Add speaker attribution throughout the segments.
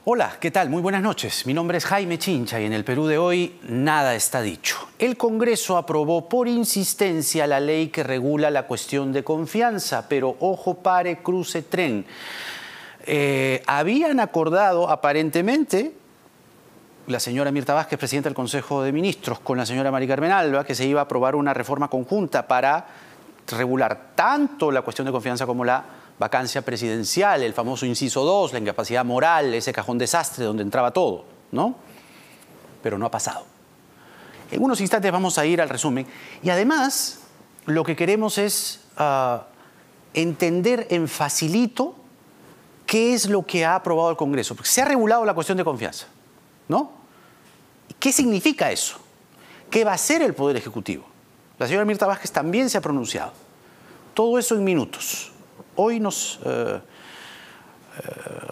Speaker 1: Hola, ¿qué tal? Muy buenas noches. Mi nombre es Jaime Chincha y en el Perú de hoy nada está dicho. El Congreso aprobó por insistencia la ley que regula la cuestión de confianza, pero ojo, pare, cruce, tren. Habían acordado aparentemente la señora Mirta Vázquez, presidenta del Consejo de Ministros, con la señora Mari Carmen Alba, que se iba a aprobar una reforma conjunta para regular tanto la cuestión de confianza como la vacancia presidencial, el famoso inciso 2, la incapacidad moral, ese cajón desastre donde entraba todo, ¿no? Pero no ha pasado. En unos instantes vamos a ir al resumen. Y además, lo que queremos es entender en facilito qué es lo que ha aprobado el Congreso. Porque se ha regulado la cuestión de confianza, ¿no? ¿Qué significa eso? ¿Qué va a hacer el Poder Ejecutivo? La señora Mirta Vázquez también se ha pronunciado. Todo eso en minutos. Hoy nos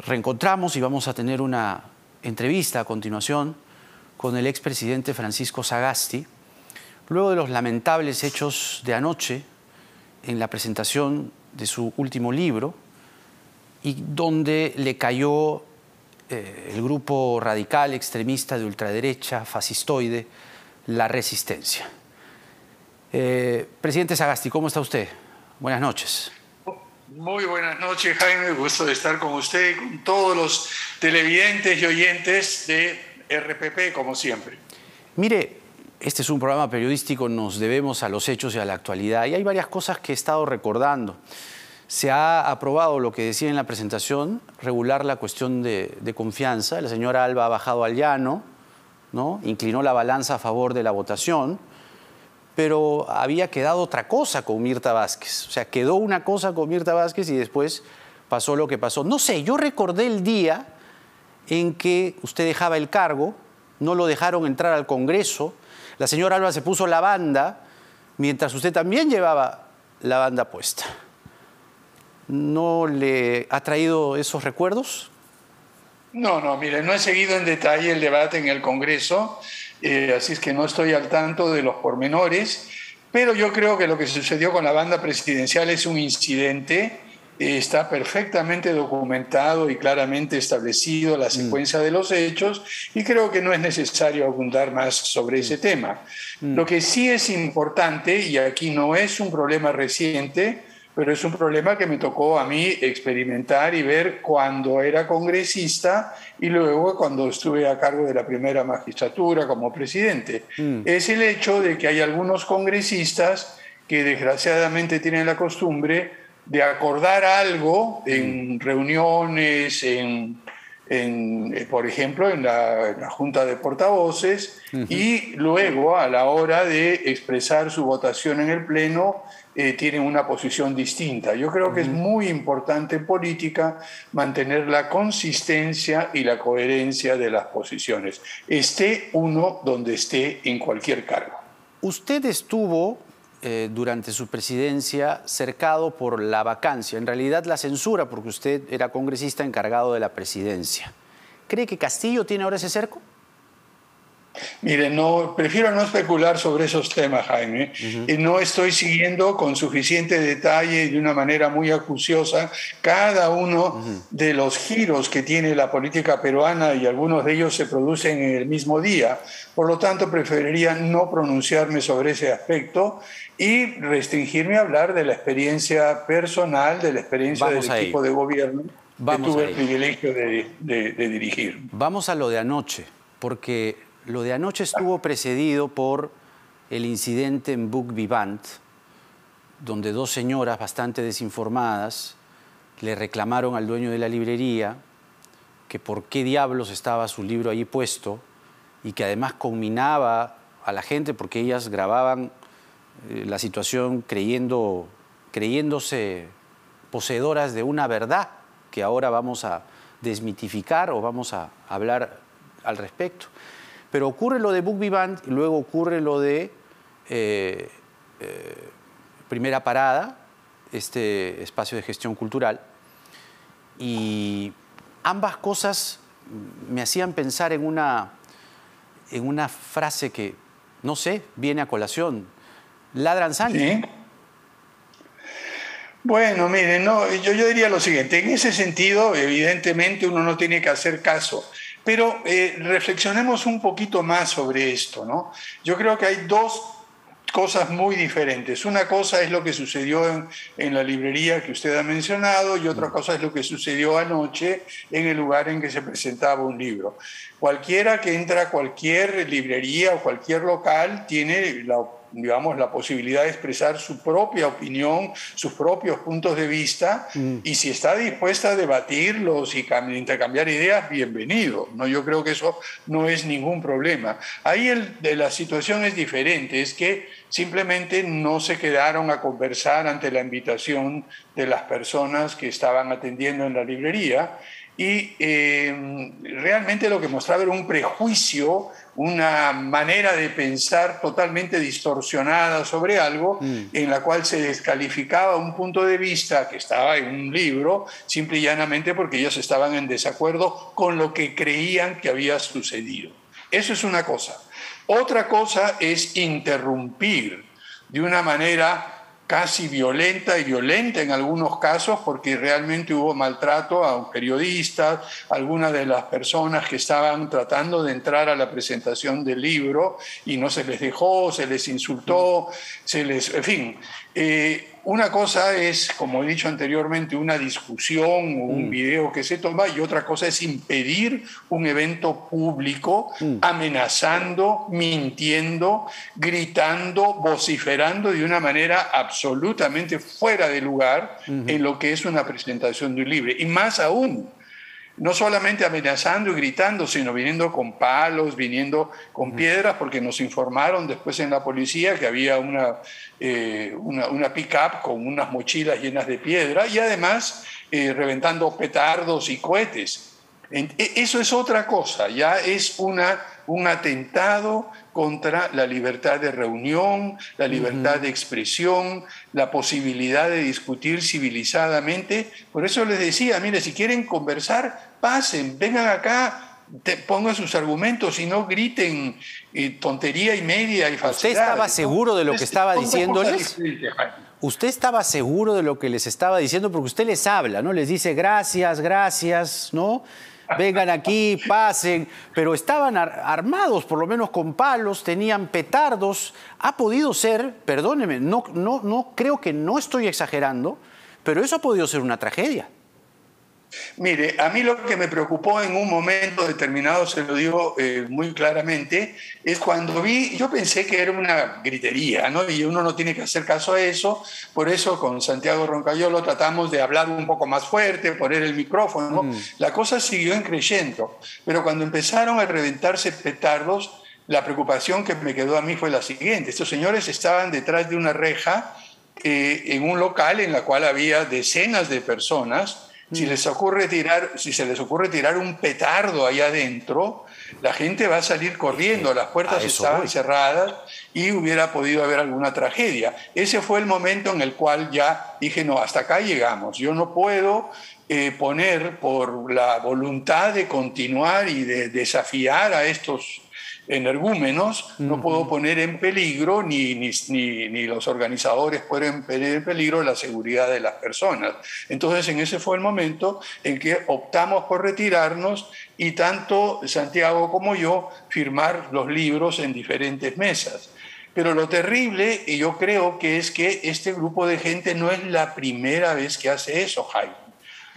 Speaker 1: reencontramos y vamos a tener una entrevista a continuación con el expresidente Francisco Sagasti, luego de los lamentables hechos de anoche en la presentación de su último libro, y donde le cayó el grupo radical extremista de ultraderecha, fascistoide, La Resistencia. Presidente Sagasti, ¿cómo está usted? Buenas noches.
Speaker 2: Muy buenas noches, Jaime. Gusto de estar con usted y con todos los televidentes y oyentes de RPP, como siempre.
Speaker 1: Mire, este es un programa periodístico, nos debemos a los hechos y a la actualidad. Y hay varias cosas que he estado recordando. Se ha aprobado lo que decía en la presentación, regular la cuestión de confianza. La señora Alba ha bajado al llano, ¿no? Inclinó la balanza a favor de la votación. Pero había quedado otra cosa con Mirta Vázquez. O sea, quedó una cosa con Mirta Vázquez y después pasó lo que pasó. No sé, yo recordé el día en que usted dejaba el cargo, no lo dejaron entrar al Congreso, la señora Alba se puso la banda, mientras usted también llevaba la banda puesta. ¿No le ha traído esos recuerdos?
Speaker 2: No, mire, no he seguido en detalle el debate en el Congreso, así es que no estoy al tanto de los pormenores, pero yo creo que lo que sucedió con la banda presidencial es un incidente, está perfectamente documentado y claramente establecido la secuencia de los hechos, y creo que no es necesario abundar más sobre ese tema. Lo que sí es importante, y aquí no es un problema reciente, pero es un problema que me tocó a mí experimentar y ver cuando era congresista y luego cuando estuve a cargo de la primera magistratura como presidente. Es el hecho de que hay algunos congresistas que desgraciadamente tienen la costumbre de acordar algo en reuniones, por ejemplo, en la Junta de Portavoces, y luego a la hora de expresar su votación en el Pleno tienen una posición distinta. Yo creo que es muy importante en política mantener la consistencia y la coherencia de las posiciones, esté uno donde esté en cualquier cargo.
Speaker 1: Usted estuvo durante su presidencia cercado por la vacancia, en realidad la censura, porque usted era congresista encargado de la presidencia. ¿Cree que Castillo tiene ahora ese cerco?
Speaker 2: Mire, prefiero no especular sobre esos temas, Jaime. No estoy siguiendo con suficiente detalle y de una manera muy acuciosa cada uno de los giros que tiene la política peruana, y algunos de ellos se producen en el mismo día. Por lo tanto, preferiría no pronunciarme sobre ese aspecto y restringirme a hablar de la experiencia personal, de la experiencia del equipo de gobierno que tuve el privilegio de dirigir.
Speaker 1: Vamos a lo de anoche, porque lo de anoche estuvo precedido por el incidente en Book Vivant, donde dos señoras bastante desinformadas le reclamaron al dueño de la librería que por qué diablos estaba su libro allí puesto, y que además conminaba a la gente porque ellas grababan la situación creyéndose poseedoras de una verdad que ahora vamos a desmitificar o vamos a hablar al respecto. Pero ocurre lo de Book Vivant y luego ocurre lo de Primera Parada, este espacio de gestión cultural. Y ambas cosas me hacían pensar en una frase que, no sé, viene a colación. ¿Ladran sangre?
Speaker 2: ¿Sí? Bueno, miren, no, yo diría lo siguiente, en ese sentido, evidentemente uno no tiene que hacer caso, pero reflexionemos un poquito más sobre esto, ¿no? Yo creo que hay dos cosas muy diferentes. Una cosa es lo que sucedió en la librería que usted ha mencionado y otra cosa es lo que sucedió anoche en el lugar en que se presentaba un libro. Cualquiera que entra a cualquier librería o cualquier local tiene la posibilidad de expresar su propia opinión, sus propios puntos de vista, y si está dispuesta a debatirlos y intercambiar ideas, bienvenido. ¿No? Yo creo que eso no es ningún problema. Ahí la situación es diferente, es que simplemente no se quedaron a conversar ante la invitación de las personas que estaban atendiendo en la librería, y realmente lo que mostraba era un prejuicio, una manera de pensar totalmente distorsionada sobre algo, en la cual se descalificaba un punto de vista que estaba en un libro, simple y llanamente porque ellos estaban en desacuerdo con lo que creían que había sucedido. Eso es una cosa. Otra cosa es interrumpir de una manera casi violenta y violenta en algunos casos, porque realmente hubo maltrato a periodistas, algunas de las personas que estaban tratando de entrar a la presentación del libro y no se les dejó, se les insultó, en fin. Una cosa es, como he dicho anteriormente, una discusión o un video que se toma, y otra cosa es impedir un evento público amenazando, mintiendo, gritando, vociferando de una manera absolutamente fuera de lugar en lo que es una presentación de un libro. Y más aún, no solamente amenazando y gritando, sino viniendo con palos, viniendo con piedras, porque nos informaron después en la policía que había una pick-up con unas mochilas llenas de piedra y además reventando petardos y cohetes. Eso es otra cosa, ya es un atentado contra la libertad de reunión, la libertad de expresión, la posibilidad de discutir civilizadamente. Por eso les decía, mire, si quieren conversar, pasen, vengan acá, pongan sus argumentos y no griten tontería y media y falsedades.
Speaker 1: ¿Usted estaba seguro de lo que estaba diciéndoles? ¿Usted estaba seguro de lo que les estaba diciendo? Porque usted les habla, ¿no? Les dice gracias, gracias, ¿no? Vengan aquí, pasen, pero estaban armados, por lo menos con palos, tenían petardos. Ha podido ser, perdóneme, no creo que no estoy exagerando, pero eso ha podido ser una tragedia.
Speaker 2: Mire, a mí lo que me preocupó en un momento determinado, se lo digo muy claramente, es cuando yo pensé que era una gritería, ¿no? Y uno no tiene que hacer caso a eso, por eso con Santiago Roncayolo tratamos de hablar un poco más fuerte, poner el micrófono, ¿no? La cosa siguió creciendo, pero cuando empezaron a reventarse petardos, la preocupación que me quedó a mí fue la siguiente: estos señores estaban detrás de una reja en un local en la cual había decenas de personas. Si se les ocurre tirar un petardo allá adentro, la gente va a salir corriendo, las puertas estaban cerradas y hubiera podido haber alguna tragedia. Ese fue el momento en el cual ya dije, no, hasta acá llegamos. Yo no puedo poner por la voluntad de continuar y de desafiar a estos energúmenos, no puedo poner en peligro, ni los organizadores pueden poner en peligro la seguridad de las personas. Entonces, en ese fue el momento en que optamos por retirarnos y tanto Santiago como yo firmar los libros en diferentes mesas. Pero lo terrible, y yo creo que es que este grupo de gente no es la primera vez que hace eso, Jaime.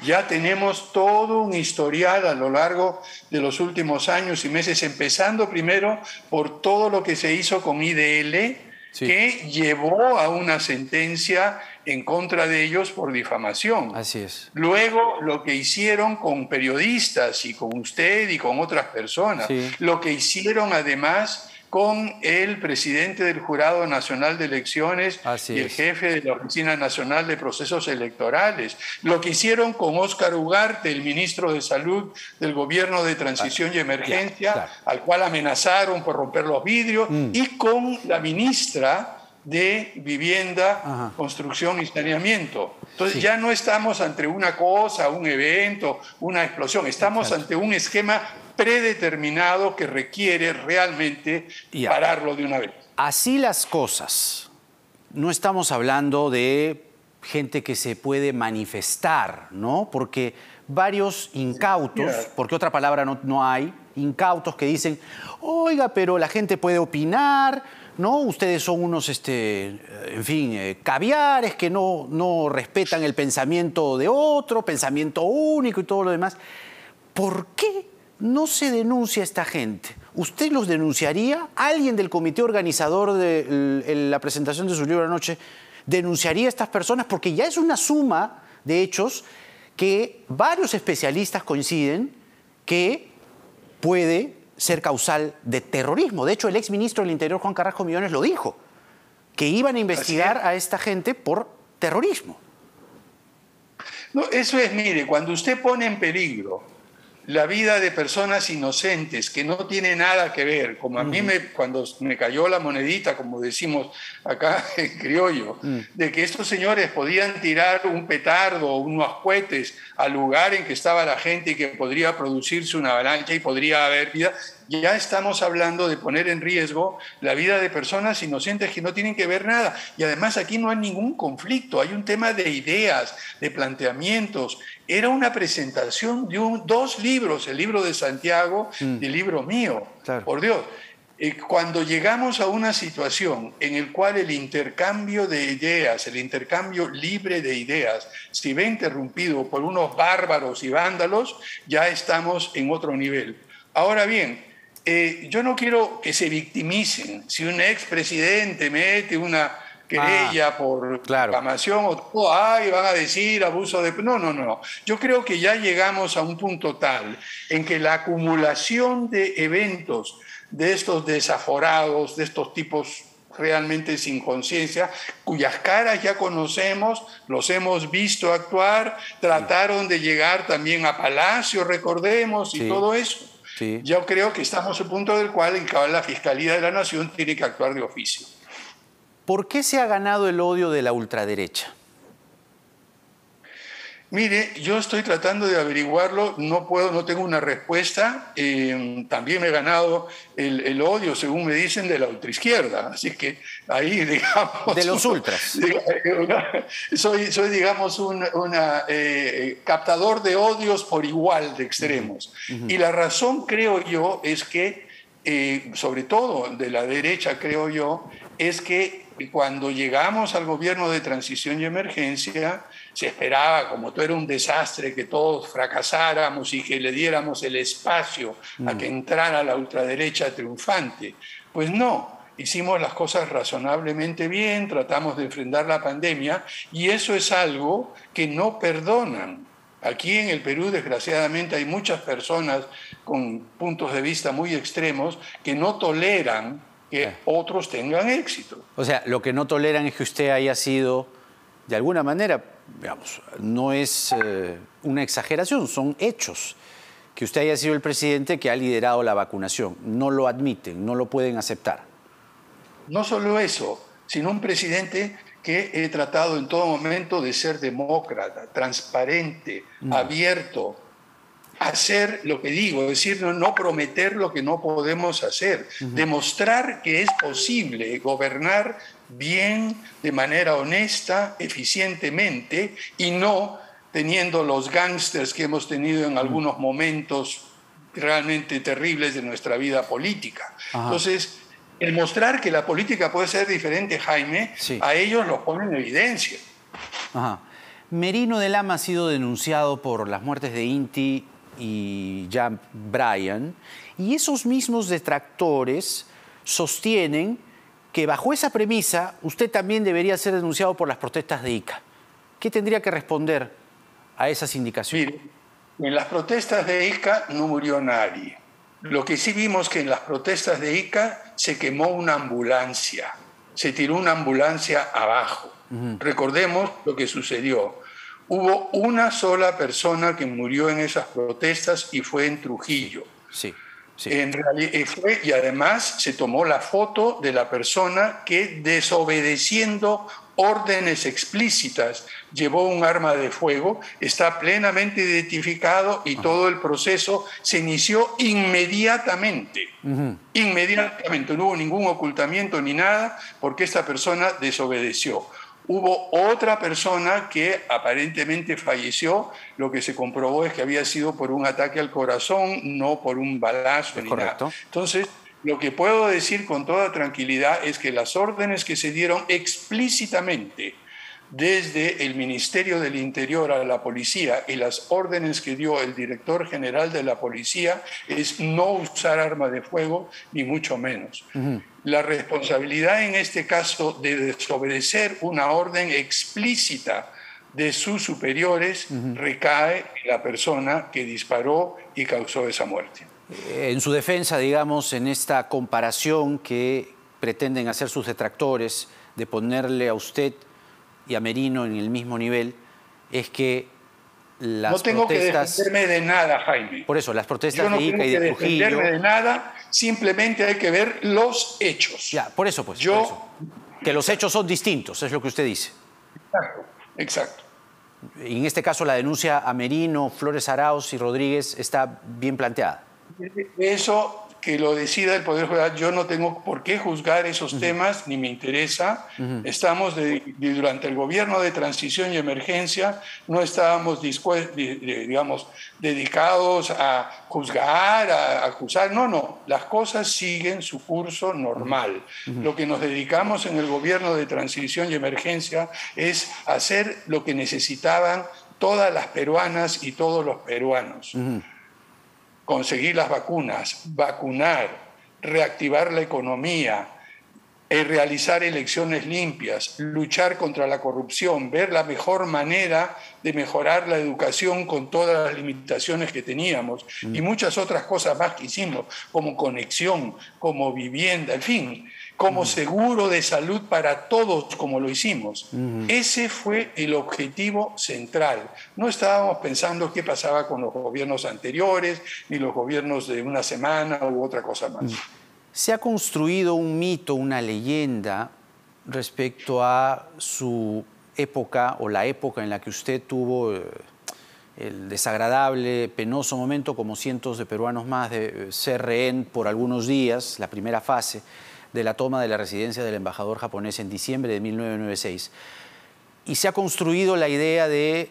Speaker 2: Ya tenemos todo un historial a lo largo de los últimos años y meses, empezando primero por todo lo que se hizo con IDL, que llevó a una sentencia en contra de ellos por difamación.
Speaker 1: Así es.
Speaker 2: Luego, lo que hicieron con periodistas y con usted y con otras personas. Lo que hicieron además con el presidente del Jurado Nacional de Elecciones y el jefe de la Oficina Nacional de Procesos Electorales. Lo que hicieron con Óscar Ugarte, el ministro de Salud del Gobierno de Transición y Emergencia, al cual amenazaron por romper los vidrios, y con la ministra de Vivienda, Construcción y Saneamiento. Entonces ya no estamos ante una cosa, un evento, una explosión, estamos ante un esquema predeterminado que requiere realmente pararlo de una vez.
Speaker 1: Así las cosas. No estamos hablando de gente que se puede manifestar, ¿no? Porque varios incautos, porque otra palabra no hay, incautos que dicen, oiga, pero la gente puede opinar, ¿no? Ustedes son unos, en fin, caviares que no respetan el pensamiento de otro, pensamiento único y todo lo demás. ¿Por qué no se denuncia a esta gente? ¿Usted los denunciaría? ¿Alguien del comité organizador de la presentación de su libro anoche denunciaría a estas personas? Porque ya es una suma de hechos que varios especialistas coinciden que puede ser causal de terrorismo. De hecho, el exministro del Interior, Juan Carrasco Millones, lo dijo, que iban a investigar a esta gente por terrorismo.
Speaker 2: No, eso es, mire, cuando usted pone en peligro la vida de personas inocentes que no tiene nada que ver, como a mí cuando me cayó la monedita, como decimos acá en criollo, de que estos señores podían tirar un petardo o unos cohetes al lugar en que estaba la gente y que podría producirse una avalancha y podría haber vida, ya estamos hablando de poner en riesgo la vida de personas inocentes que no tienen que ver nada. Y además aquí no hay ningún conflicto, hay un tema de ideas, de planteamientos. Era una presentación de dos libros, el libro de Santiago y el libro mío. Claro. Por Dios, cuando llegamos a una situación en la cual el intercambio de ideas, el intercambio libre de ideas, se ve interrumpido por unos bárbaros y vándalos, ya estamos en otro nivel. Ahora bien, yo no quiero que se victimicen. Si un expresidente mete una querella por difamación o todo, ay, van a decir abuso de... No. Yo creo que ya llegamos a un punto tal en que la acumulación de eventos de estos desaforados, de estos tipos realmente sin conciencia, cuyas caras ya conocemos, los hemos visto actuar, trataron de llegar también a Palacio, recordemos, y todo eso. Sí. Yo creo que estamos al punto del cual la Fiscalía de la Nación tiene que actuar de oficio.
Speaker 1: ¿Por qué se ha ganado el odio de la ultraderecha?
Speaker 2: Mire, yo estoy tratando de averiguarlo, no tengo una respuesta. También me he ganado el odio, según me dicen, de la ultraizquierda. Así que ahí, digamos...
Speaker 1: De los ultras.
Speaker 2: Soy digamos, un captador de odios por igual de extremos. Y la razón, creo yo, es que, sobre todo de la derecha, creo yo, es que cuando llegamos al gobierno de transición y emergencia, se esperaba, como todo era un desastre, que todos fracasáramos y que le diéramos el espacio a que entrara la ultraderecha triunfante. Pues no, hicimos las cosas razonablemente bien, tratamos de enfrentar la pandemia y eso es algo que no perdonan. Aquí en el Perú, desgraciadamente, hay muchas personas con puntos de vista muy extremos que no toleran que otros tengan éxito.
Speaker 1: O sea, lo que no toleran es que usted haya sido, de alguna manera, digamos, no es una exageración, son hechos, que usted haya sido el presidente que ha liderado la vacunación. No lo admiten, no lo pueden aceptar.
Speaker 2: No solo eso, sino un presidente que he tratado en todo momento de ser demócrata, transparente, abierto, hacer lo que digo, es decir, no prometer lo que no podemos hacer, demostrar que es posible gobernar bien, de manera honesta, eficientemente, y no teniendo los gángsters que hemos tenido en algunos momentos realmente terribles de nuestra vida política. Entonces, el mostrar que la política puede ser diferente, Jaime, a ellos lo ponen en evidencia.
Speaker 1: Merino de Lama ha sido denunciado por las muertes de Inti y Jan Brian, y esos mismos detractores sostienen que bajo esa premisa usted también debería ser denunciado por las protestas de Ica. ¿Qué tendría que responder a esas indicaciones?
Speaker 2: Mire, en las protestas de Ica no murió nadie. Lo que sí vimos que en las protestas de Ica se quemó una ambulancia, se tiró una ambulancia abajo. Recordemos lo que sucedió. Hubo una sola persona que murió en esas protestas y fue en Trujillo. En realidad y además se tomó la foto de la persona que, desobedeciendo órdenes explícitas, llevó un arma de fuego, está plenamente identificado y todo el proceso se inició inmediatamente. Inmediatamente, no hubo ningún ocultamiento ni nada porque esta persona desobedeció. Hubo otra persona que aparentemente falleció. Lo que se comprobó es que había sido por un ataque al corazón, no por un balazo ni nada. Entonces, lo que puedo decir con toda tranquilidad es que las órdenes que se dieron explícitamente desde el Ministerio del Interior a la policía y las órdenes que dio el director general de la policía es no usar arma de fuego, ni mucho menos. La responsabilidad en este caso de desobedecer una orden explícita de sus superiores recae en la persona que disparó y causó esa muerte.
Speaker 1: En su defensa, digamos, en esta comparación que pretenden hacer sus detractores de ponerle a usted y a Merino en el mismo nivel, es que las
Speaker 2: protestas... No tengo que defenderme de nada, Jaime.
Speaker 1: Por eso, las protestas de Ica y de Trujillo...
Speaker 2: No tengo que defenderme de nada, simplemente hay que ver los hechos.
Speaker 1: Ya, por eso, pues. Por eso. Que los hechos son distintos, es lo que usted dice.
Speaker 2: Exacto, exacto.
Speaker 1: Y en este caso, la denuncia a Merino, Flores Arauz y Rodríguez está bien planteada.
Speaker 2: Eso que lo decida el Poder Judicial, yo no tengo por qué juzgar esos temas, ni me interesa. Estamos durante el gobierno de transición y emergencia, no estábamos digamos, dedicados a juzgar, a acusar. No, las cosas siguen su curso normal. Lo que nos dedicamos en el gobierno de transición y emergencia es hacer lo que necesitaban todas las peruanas y todos los peruanos. Conseguir las vacunas, vacunar, reactivar la economía, realizar elecciones limpias, luchar contra la corrupción, ver la mejor manera de mejorar la educación con todas las limitaciones que teníamos y muchas otras cosas más que hicimos, como conexión, como vivienda, en fin, como seguro de salud para todos, como lo hicimos. Ese fue el objetivo central. No estábamos pensando qué pasaba con los gobiernos anteriores, ni los gobiernos de una semana u otra cosa más.
Speaker 1: Se ha construido un mito, una leyenda respecto a su época o la época en la que usted tuvo el desagradable, penoso momento, como cientos de peruanos más, de ser rehén por algunos días, la primera fase de la toma de la residencia del embajador japonés en diciembre de 1996. Y se ha construido la idea de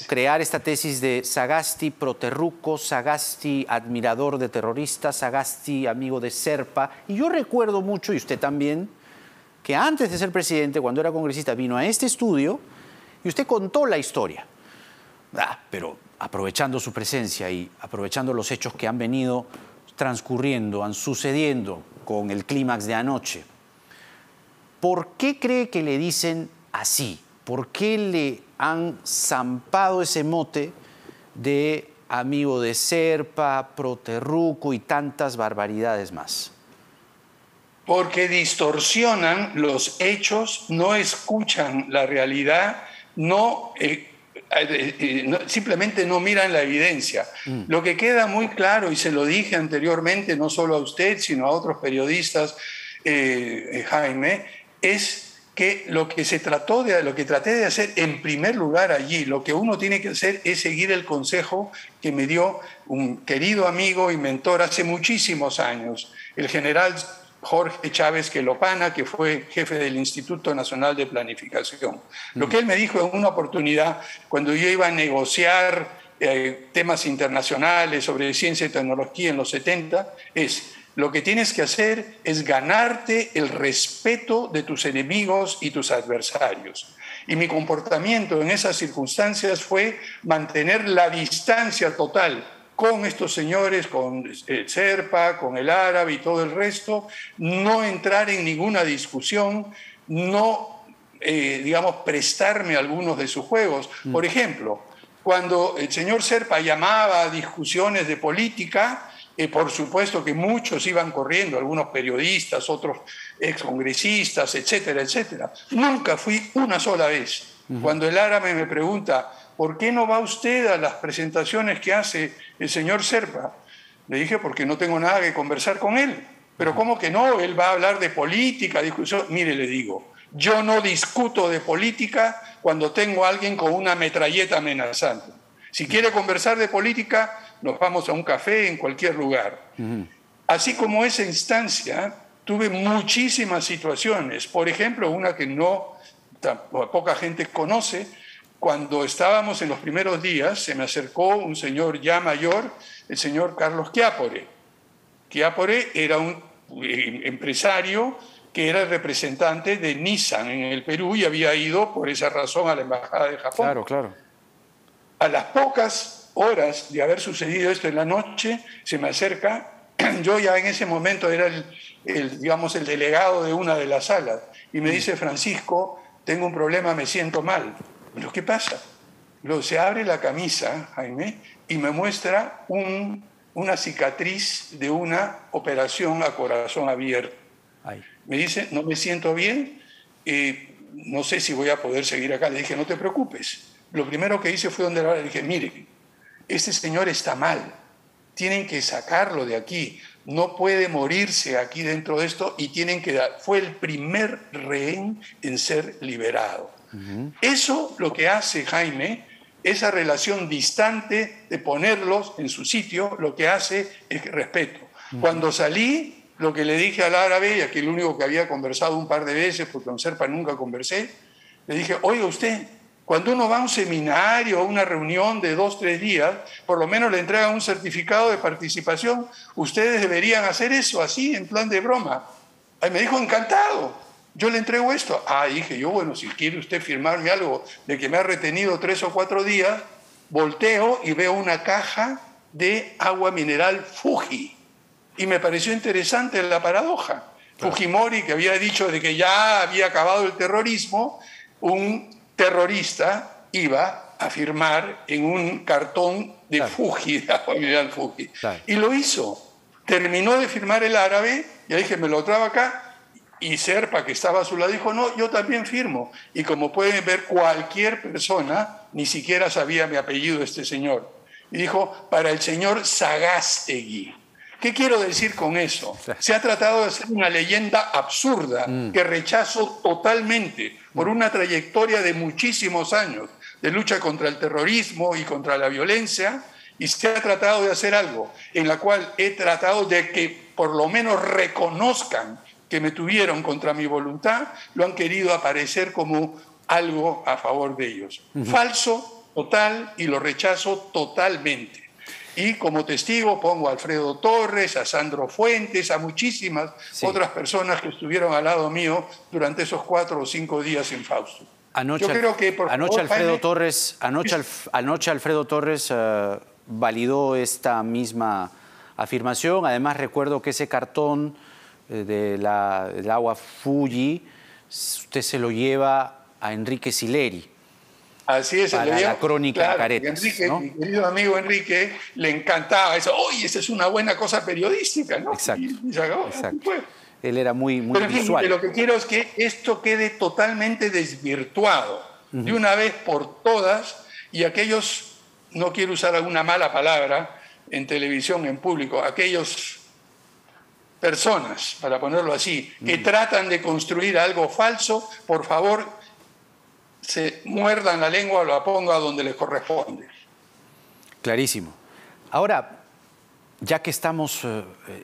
Speaker 1: crear esta tesis de Sagasti proterruco, Sagasti admirador de terroristas, Sagasti amigo de Serpa. Y yo recuerdo mucho, y usted también, que antes de ser presidente, cuando era congresista, vino a este estudio y usted contó la historia. Pero aprovechando su presencia y aprovechando los hechos que han venido transcurriendo, han sucediendo con el clímax de anoche, ¿por qué cree que le dicen así? ¿Por qué le han zampado ese mote de amigo de Serpa, proterruco y tantas barbaridades más?
Speaker 2: Porque distorsionan los hechos, no escuchan la realidad, simplemente no miran la evidencia. Lo que queda muy claro, y se lo dije anteriormente, no solo a usted, sino a otros periodistas, Jaime, es que lo que traté de hacer en primer lugar allí, lo que uno tiene que hacer es seguir el consejo que me dio un querido amigo y mentor hace muchísimos años, el general Jorge Chávez Quelopana, que fue jefe del Instituto Nacional de Planificación. Lo que él me dijo en una oportunidad, cuando yo iba a negociar temas internacionales sobre ciencia y tecnología en los 70, es: lo que tienes que hacer es ganarte el respeto de tus enemigos y tus adversarios. Y mi comportamiento en esas circunstancias fue mantener la distancia total con estos señores, con el Serpa, con el árabe y todo el resto, no entrar en ninguna discusión, no, prestarme a algunos de sus juegos. Por ejemplo, cuando el señor Serpa llamaba a discusiones de política, por supuesto que muchos iban corriendo, algunos periodistas, otros excongresistas, etcétera, etcétera. Nunca fui una sola vez. Cuando el árabe me pregunta, ¿por qué no va usted a las presentaciones que hace el señor Serpa? Le dije, porque no tengo nada que conversar con él. Pero ¿cómo que no? Él va a hablar de política, discusión. Mire, le digo, yo no discuto de política cuando tengo a alguien con una metralleta amenazante. Si quiere conversar de política, nos vamos a un café en cualquier lugar. Así como esa instancia, tuve muchísimas situaciones. Por ejemplo, una que no poca gente conoce. Cuando estábamos en los primeros días, se me acercó un señor ya mayor, el señor Carlos Chiappore. Chiappore era un empresario que era el representante de Nissan en el Perú y había ido por esa razón a la Embajada de Japón.
Speaker 1: Claro, claro.
Speaker 2: A las pocas horas de haber sucedido esto en la noche, se me acerca, yo ya en ese momento era digamos, el delegado de una de las salas, y me dice: Francisco, tengo un problema, me siento mal. ¿Pero qué pasa? Luego se abre la camisa, Jaime, y me muestra una cicatriz de una operación a corazón abierto.
Speaker 1: Ay.
Speaker 2: Me dice: no me siento bien, no sé si voy a poder seguir acá. Le dije: no te preocupes. Lo primero que hice fue donde le dije: mire, este señor está mal, tienen que sacarlo de aquí, no puede morirse aquí dentro de esto, y tienen que dar. Fue el primer rehén en ser liberado. Eso lo que hace, Jaime, esa relación distante de ponerlos en su sitio, lo que hace es respeto. Cuando salí, lo que le dije al árabe, y aquí el único que había conversado un par de veces, porque con Serpa nunca conversé, le dije: oiga usted, cuando uno va a un seminario o una reunión de 2 o 3 días, por lo menos le entregan un certificado de participación. Ustedes deberían hacer eso, así, en plan de broma. Ahí me dijo: encantado. Yo le entrego esto. Dije yo, bueno, si quiere usted firmarme algo de que me ha retenido 3 o 4 días, volteo y veo una caja de agua mineral Fuji. Y me pareció interesante la paradoja. Claro. Fujimori, que había dicho de que ya había acabado el terrorismo, un terrorista iba a firmar en un cartón de claro. Fuji, de agua mineral Fuji. Claro. Y lo hizo. Terminó de firmar el árabe, y dije: me lo traigo acá. Y Serpa, que estaba a su lado, dijo: no, yo también firmo. Y como pueden ver, cualquier persona, ni siquiera sabía mi apellido este señor. Y dijo: para el señor Sagástegui. ¿Qué quiero decir con eso? Se ha tratado de hacer una leyenda absurda que rechazo totalmente por una trayectoria de muchísimos años de lucha contra el terrorismo y contra la violencia, y se ha tratado de hacer algo en la cual he tratado de que por lo menos reconozcan que me tuvieron contra mi voluntad, lo han querido aparecer como algo a favor de ellos. Falso, total, y lo rechazo totalmente. Y como testigo pongo a Alfredo Torres, a Sandro Fuentes, a muchísimas otras personas que estuvieron al lado mío durante esos 4 o 5 días en Fausto.
Speaker 1: Anoche, yo creo que, anoche Alfredo Torres validó esta misma afirmación. Además, recuerdo que ese cartón del agua Fuji, usted se lo lleva a Enrique Sileri.
Speaker 2: Así es,
Speaker 1: para la crónica, claro, Caretas,
Speaker 2: Enrique,
Speaker 1: ¿no?
Speaker 2: Mi querido amigo Enrique, le encantaba eso. ¡Oye, esa es una buena cosa periodística!, ¿no?
Speaker 1: Exacto.
Speaker 2: Y se acabó.
Speaker 1: Exacto. Él era muy
Speaker 2: Pero, en fin,
Speaker 1: visual.
Speaker 2: lo que quiero es que esto quede totalmente desvirtuado de una vez por todas, y aquellos, no quiero usar alguna mala palabra en televisión, en público, aquellos personas, para ponerlo así, que tratan de construir algo falso, por favor, se muerdan la lengua o la pongan donde les corresponde.
Speaker 1: Clarísimo. Ahora, ya que estamos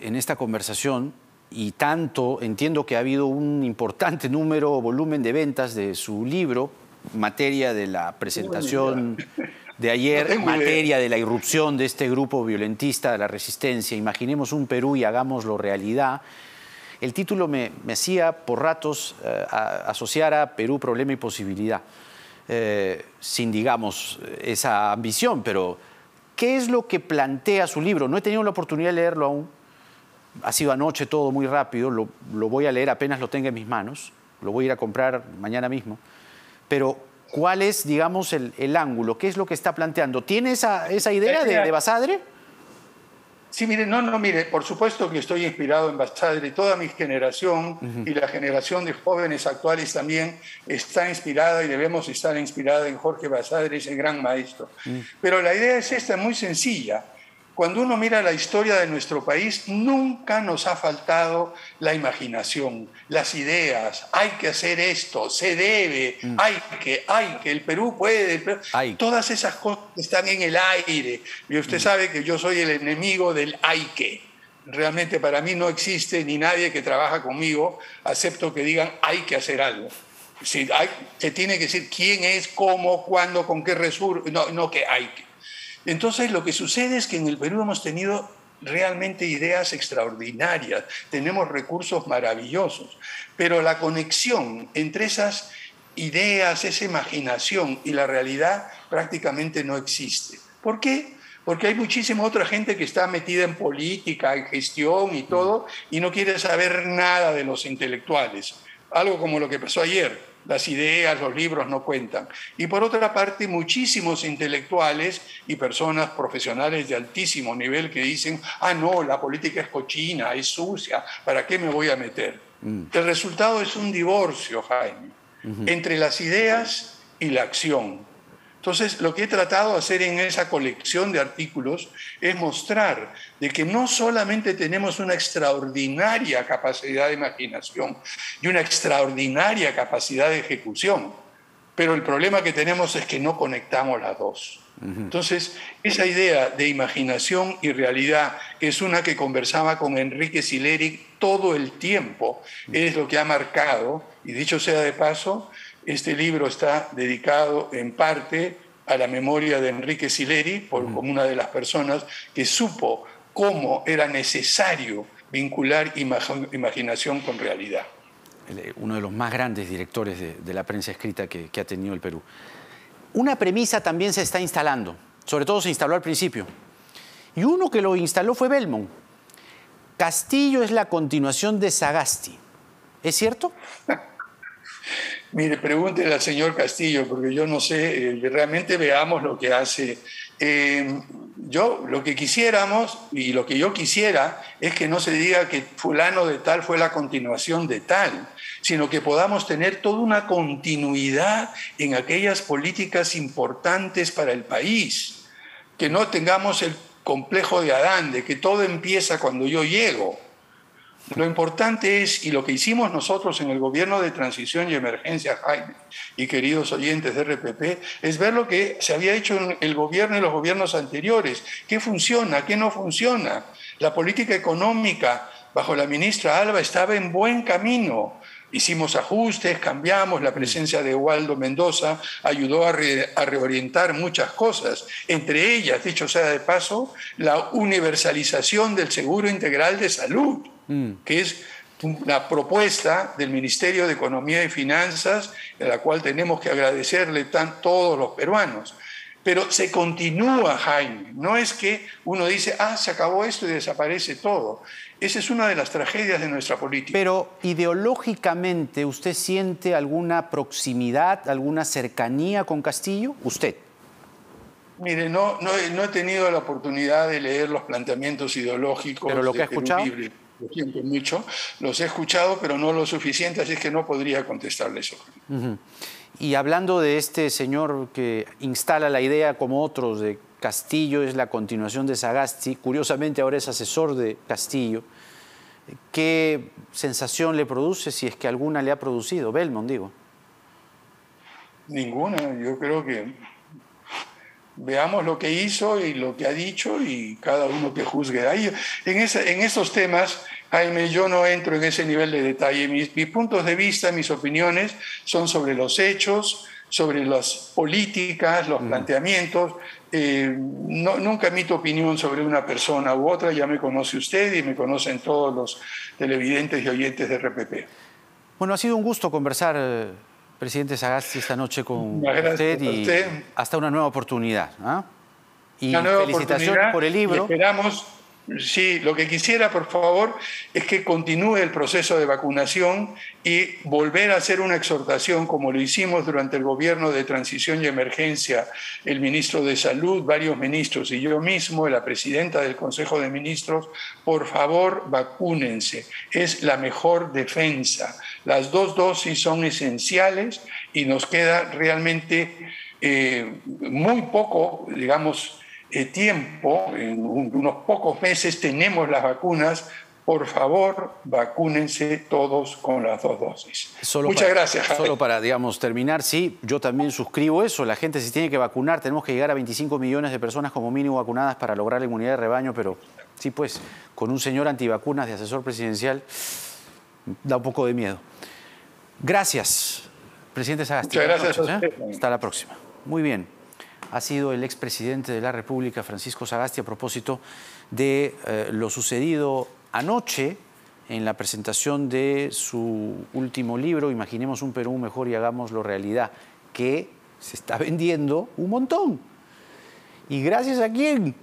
Speaker 1: en esta conversación, y tanto entiendo que ha habido un importante número o volumen de ventas de su libro, materia de la presentación de ayer, materia de la irrupción de este grupo violentista de la resistencia, imaginemos un Perú y hagámoslo realidad. El título me hacía por ratos asociar a Perú, problema y posibilidad, sin, digamos, esa ambición, pero ¿qué es lo que plantea su libro? No he tenido la oportunidad de leerlo aún, ha sido anoche todo muy rápido, lo voy a leer apenas lo tenga en mis manos, lo voy a ir a comprar mañana mismo, pero ¿cuál es, digamos, el ángulo? ¿Qué es lo que está planteando? ¿Tiene esa idea de Basadre?
Speaker 2: Sí, mire, mire, por supuesto que estoy inspirado en Basadre, toda mi generación y la generación de jóvenes actuales también está inspirada y debemos estar inspirada en Jorge Basadre, ese gran maestro. Pero la idea es esta, muy sencilla. Cuando uno mira la historia de nuestro país, nunca nos ha faltado la imaginación, las ideas. Hay que hacer esto, se debe, hay que, el Perú puede. Todas esas cosas están en el aire. Y usted sabe que yo soy el enemigo del hay que. Realmente para mí no existe ni nadie que trabaja conmigo, acepto que digan hay que hacer algo. se tiene que decir quién es, cómo, cuándo, con qué resurge, no que hay que. Entonces lo que sucede es que en el Perú hemos tenido realmente ideas extraordinarias, tenemos recursos maravillosos, pero la conexión entre esas ideas, esa imaginación y la realidad prácticamente no existe. ¿Por qué? Porque hay muchísima otra gente que está metida en política, en gestión y todo, y no quiere saber nada de los intelectuales. Algo como lo que pasó ayer, las ideas, los libros no cuentan. Y por otra parte, muchísimos intelectuales y personas profesionales de altísimo nivel que dicen, no, la política es cochina, es sucia, ¿para qué me voy a meter? El resultado es un divorcio, Jaime, entre las ideas y la acción. Entonces, lo que he tratado de hacer en esa colección de artículos es mostrar de que no solamente tenemos una extraordinaria capacidad de imaginación y una extraordinaria capacidad de ejecución, pero el problema que tenemos es que no conectamos las dos. Entonces, esa idea de imaginación y realidad, que es una que conversaba con Enrique Sileri todo el tiempo, es lo que ha marcado, y dicho sea de paso, este libro está dedicado en parte a la memoria de Enrique Sileri, como una de las personas que supo cómo era necesario vincular imaginación con realidad.
Speaker 1: Uno de los más grandes directores de la prensa escrita que ha tenido el Perú. Una premisa también se está instalando, sobre todo se instaló al principio. Y uno que lo instaló fue Belmont. Castillo es la continuación de Sagasti. ¿Es cierto?
Speaker 2: Mire, pregúntele al señor Castillo, porque yo no sé, realmente veamos lo que hace. Lo que quisiéramos y lo que yo quisiera es que no se diga que fulano de tal fue la continuación de tal, sino que podamos tener toda una continuidad en aquellas políticas importantes para el país, que no tengamos el complejo de Adán, de que todo empieza cuando yo llego. Lo importante es, y lo que hicimos nosotros en el gobierno de transición y emergencia, Jaime, y queridos oyentes de RPP, es ver lo que se había hecho en el gobierno y los gobiernos anteriores. ¿Qué funciona? ¿Qué no funciona? La política económica bajo la ministra Alba estaba en buen camino. Hicimos ajustes, cambiamos, la presencia de Waldo Mendoza ayudó a reorientar muchas cosas, entre ellas, dicho sea de paso, la universalización del seguro integral de salud, que es una propuesta del Ministerio de Economía y Finanzas, a la cual tenemos que agradecerle todos los peruanos. Pero se continúa, Jaime. No es que uno dice, se acabó esto y desaparece todo. Esa es una de las tragedias de nuestra política.
Speaker 1: Pero ideológicamente, ¿usted siente alguna proximidad, alguna cercanía con Castillo? ¿Usted?
Speaker 2: Mire, no he tenido la oportunidad de leer los planteamientos ideológicos.
Speaker 1: ¿Pero lo que ha escuchado?
Speaker 2: Lo siento mucho. Los he escuchado, pero no lo suficiente, así es que no podría contestarle eso.
Speaker 1: Y hablando de este señor que instala la idea, como otros, de Castillo es la continuación de Sagasti, curiosamente ahora es asesor de Castillo, ¿qué sensación le produce, si es que alguna le ha producido? Belmont, digo.
Speaker 2: Ninguna. Yo creo que veamos lo que hizo y lo que ha dicho y cada uno que juzgue. Ahí, en esos temas, Jaime, yo no entro en ese nivel de detalle. Mis puntos de vista, mis opiniones son sobre los hechos, sobre las políticas, los planteamientos. Nunca emito opinión sobre una persona u otra. Ya me conoce usted y me conocen todos los televidentes y oyentes de RPP.
Speaker 1: Bueno, ha sido un gusto conversar, presidente Sagasti, esta noche con usted y hasta una nueva oportunidad. Y felicitaciones por el libro.
Speaker 2: Esperamos, sí, lo que quisiera, por favor, es que continúe el proceso de vacunación y volver a hacer una exhortación, como lo hicimos durante el gobierno de transición y emergencia, el ministro de Salud, varios ministros y yo mismo, la presidenta del Consejo de Ministros, por favor, vacúnense. Es la mejor defensa. Las 2 dosis son esenciales y nos queda realmente muy poco, digamos, tiempo. En unos pocos meses tenemos las vacunas. Por favor, vacúnense todos con las 2 dosis. Muchas gracias, Jaime.
Speaker 1: Solo para, digamos, terminar, sí, yo también suscribo eso. La gente se tiene que vacunar. Tenemos que llegar a 25 millones de personas como mínimo vacunadas para lograr la inmunidad de rebaño, pero sí, pues, con un señor antivacunas de asesor presidencial da un poco de miedo. Gracias, Presidente Sagasti.
Speaker 2: Muchas gracias a usted.
Speaker 1: Hasta la próxima. Muy bien. Ha sido el expresidente de la República, Francisco Sagasti, a propósito de lo sucedido anoche en la presentación de su último libro, Imaginemos un Perú mejor y hagámoslo realidad, que se está vendiendo un montón. ¿Y gracias a quién?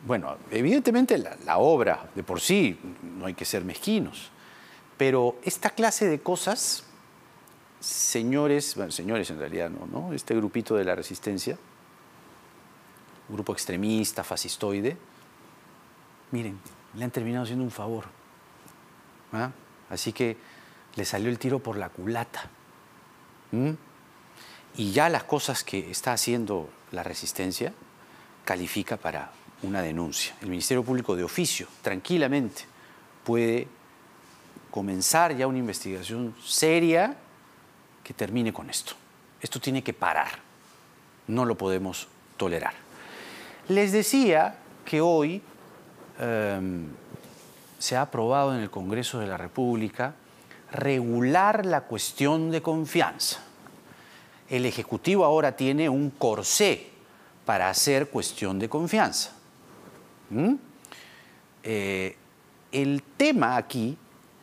Speaker 1: Bueno, evidentemente la obra de por sí, no hay que ser mezquinos, pero esta clase de cosas, señores, bueno, señores en realidad no, este grupito de la resistencia, un grupo extremista, fascistoide, miren, le han terminado haciendo un favor. ¿Ah? Así que le salió el tiro por la culata. Y ya las cosas que está haciendo la resistencia califica para una denuncia. El Ministerio Público de oficio, tranquilamente, puede comenzar ya una investigación seria que termine con esto. Esto tiene que parar. No lo podemos tolerar. Les decía que hoy se ha aprobado en el Congreso de la República regular la cuestión de confianza. El Ejecutivo ahora tiene un corsé para hacer cuestión de confianza. El tema aquí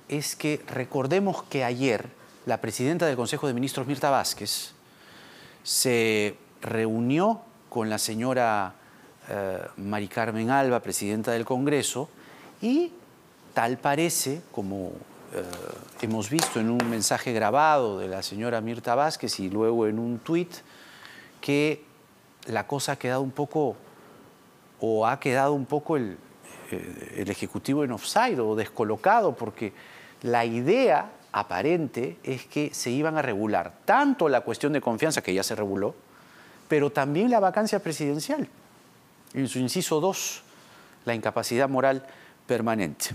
Speaker 1: es que recordemos que ayer la presidenta del Consejo de Ministros, Mirta Vázquez, se reunió con la señora Mari Carmen Alba, presidenta del Congreso, y tal parece, como hemos visto en un mensaje grabado de la señora Mirta Vázquez y luego en un tuit, que la cosa ha quedado un poco, o ha quedado un poco el Ejecutivo en offside o descolocado, porque la idea aparente es que se iban a regular tanto la cuestión de confianza, que ya se reguló, pero también la vacancia presidencial, en su inciso 2, la incapacidad moral permanente.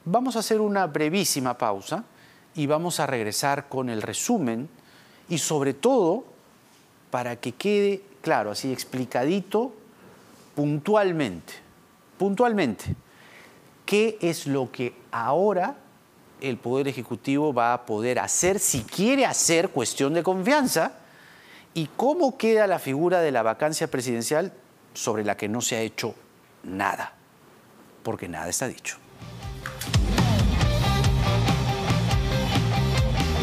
Speaker 1: Vamos a hacer una brevísima pausa y vamos a regresar con el resumen y sobre todo para que quede claro, así explicadito, puntualmente, qué es lo que ahora el Poder Ejecutivo va a poder hacer si quiere hacer cuestión de confianza y cómo queda la figura de la vacancia presidencial sobre la que no se ha hecho nada, porque nada está dicho.